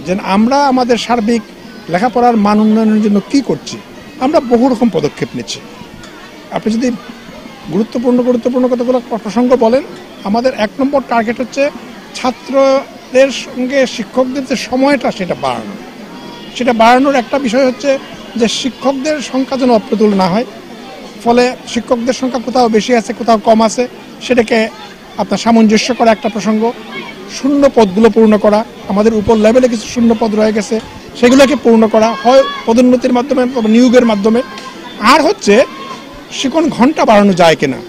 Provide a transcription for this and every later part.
যে আমরা আমাদের সার্বিক লেখাপড়ার মান উন্নয়নের জন্য কি করছি। আমরা বহু রকম পদক্ষেপ নিচ্ছি। আপনি যদি গুরুত্বপূর্ণ কতগুলো প্রসঙ্গ বলেন, আমাদের 1 নম্বর টার্গেট হচ্ছে ছাত্রদের সঙ্গে শিক্ষকদের যে সময়টা সেটা বাড়ানো। সেটা বাড়ানোর একটা বিষয় হচ্ছে যে শিক্ষকদের সংখ্যা যেন অপ্রতুল না হয়, ফলে শিক্ষকদের সংখ্যা কোথাও বেশি আছে কোথাও কম আছে সেটাকে আপনার সামঞ্জস্য করা একটা প্রসঙ্গ। শূন্য পদগুলো পূর্ণ করা, আমাদের উপর লেভেলে কিছু শূন্য পদ রয়ে গেছে সেগুলোকে পূর্ণ করা, হয় পদোন্নতির মাধ্যমে নিয়োগের মাধ্যমে। আর হচ্ছে শিক্ষণ ঘন্টা বাড়ানো যায় কিনা,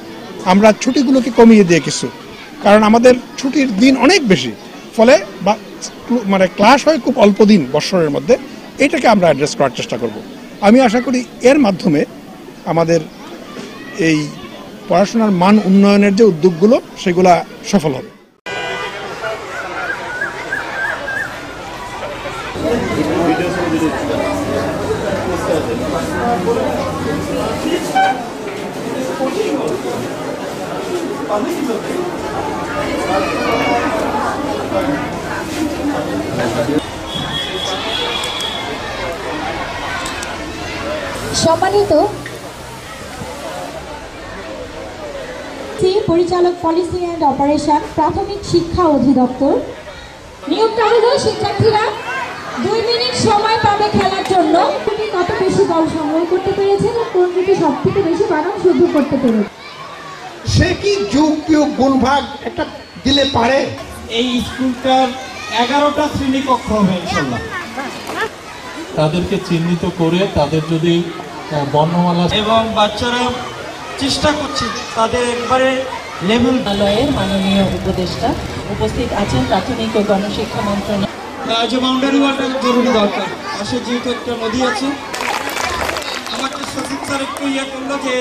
আমরা ছুটিগুলোকে কমিয়ে দিয়ে কিছু, কারণ আমাদের ছুটির দিন অনেক বেশি, ফলে মানে ক্লাস হয় খুব অল্প দিন বৎসরের মধ্যে। এটাকে আমরা অ্যাড্রেস করার চেষ্টা করব। আমি আশা করি এর মাধ্যমে আমাদের এই পড়াশোনার মান উন্নয়নের যে উদ্যোগগুলো সেগুলা সফল হবে। সম্মানিত পরিচালক পলিসি অ্যান্ড অপারেশন প্রাথমিক শিক্ষা অধিদপ্তর, নিয়োগটা হলো শিক্ষার্থীরা 2 মিনিট সময় পাবে খেলার জন্য। তুমি কত বেশি বল সংগ্রহ করতে পেরেছেন, কোন গ্রুপে সব থেকে বেশি বানান শুদ্ধ করতে পেরেছে, সে কি যোগ বিয়োগ গুণভাগ একটা দিলে পারে। এই স্কুলটার 11টা শ্রেণীকক্ষ হবে ইনশাআল্লাহ। তাদেরকে চিহ্নিত করে তাদের যদি বর্ণমালা এবং বাচ্চারা চেষ্টা করছে তাদের একবারে লেভেল। মন্ত্রণালয়ের মাননীয় উপদেষ্টা উপস্থিত আছেন, প্রাথমিক ও গণশিক্ষা মন্ত্রণালয়। যে বাউন্ডারি ওয়ালটা জরুরি দরকার, পাশে যেহেতু একটা নদী আছে। আমাকে সচিব স্যার একটু করলো যে